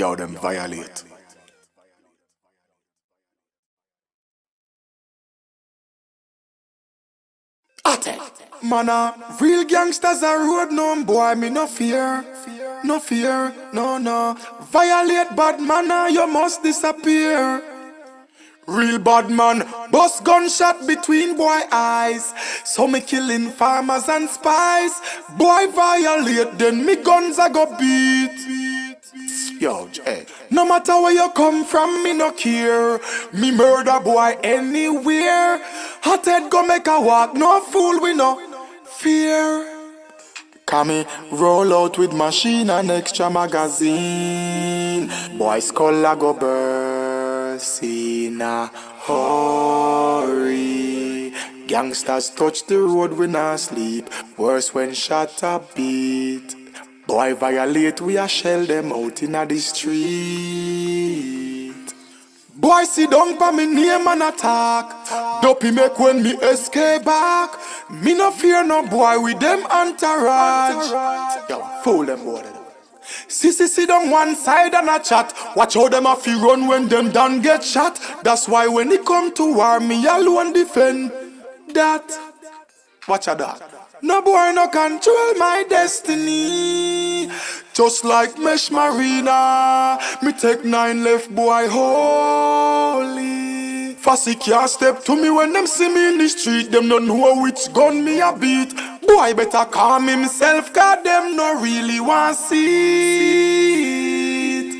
Yo, them violate. Ate. Man, real gangsters are road known, boy, me no fear. No fear, no. Violate bad man, you must disappear. Real bad man, bust gunshot between boy eyes. So me killing farmers and spies. Boy violate, then me guns a go beat. Yo, Jay. No matter where you come from, me no care. Me murder boy anywhere. Hot head go make a walk, no fool we no fear. Can me roll out with machine and extra magazine. Boy skull a go burst in a hurry. Gangsters touch the road, we not sleep. Worse when shot a beat. Boy violate, we a shell them out in the street. Boy sit down pa me name and attack. Dopey make when me escape back. Me no fear no boy with them entourage. Yo, fool them boy. Sissy sit down one side and a chat. Watch how them a fi run when them done get shot. That's why when it come to war, me alone defend that. Watch a that. No boy no control my destiny. Just like Mesh Marina, me take 9 left boy holy. Fussy can't step to me when them see me in the street. Them don't know which gun me a beat. Boy better calm himself, cause them no really want see it.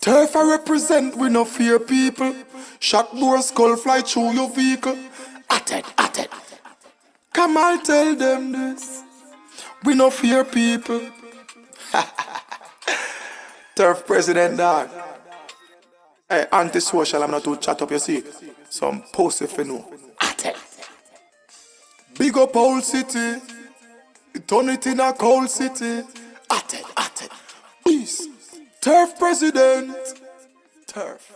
Turf I represent, we no fear people. Shot boy skull fly through your vehicle. At it. Come I'll tell them this. We no fear people. Turf president dog. Hey, antisocial, I'm not to chat up, you see. Some post if you know. At it. Big up old city. Turn it in a cold city. At it. Peace. Turf president. Turf.